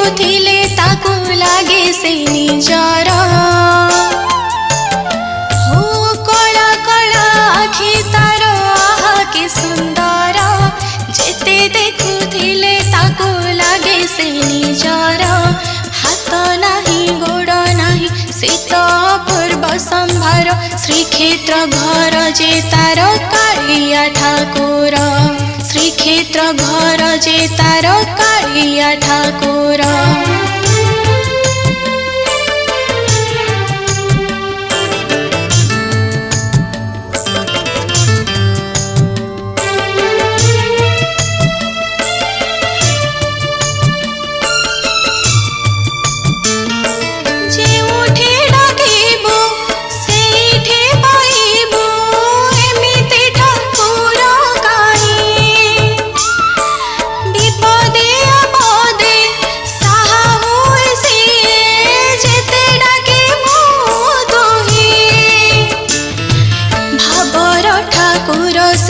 देखुथिले ताकु लागे से निजर हो कला कला आखि तार आहा के सुंदर जेते देखुथिले ताकु लागे से निजर हाथ नाही गोड़ नाही सीत पूर्व संभार श्रीक्षेत्र घर जे तार कालिया ठाकुर श्रीक्षेत्र घर जे तार कालिया ठाकुर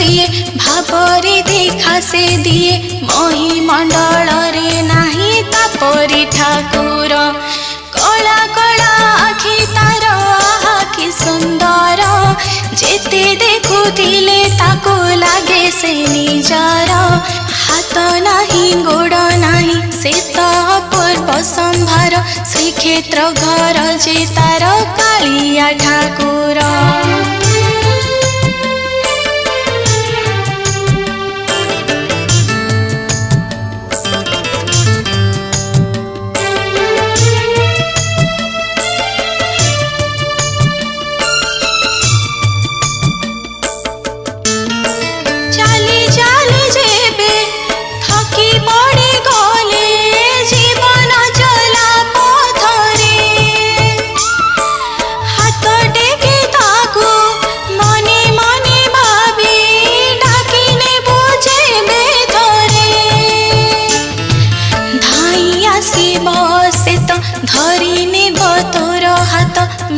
भावरे देखा से दिए मही मंडल रे नाही तापरी ठाकुर कला कला आखि तार आहा कि सुंदर जेते देखुथिले ताको लागे से निजर हाथ नाही गोड़ नाही सीत पूर्व संभार श्रीक्षेत्र घर जे तार कालिया ठाकुर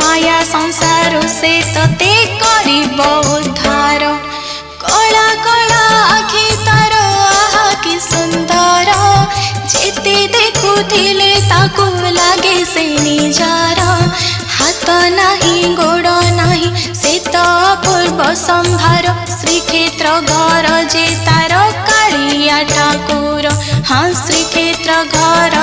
माया संसार से तते करिब उद्धार कला कला आखि तार आहा कि सुंदर जेते देखुथिले ताकु लागे से निजर हाथ नाही गोड़ नाही सीत पूर्व संभार श्रीक्षेत्र घर जे तार कालिया ठाकुर हाँ श्रीक्षेत्र घर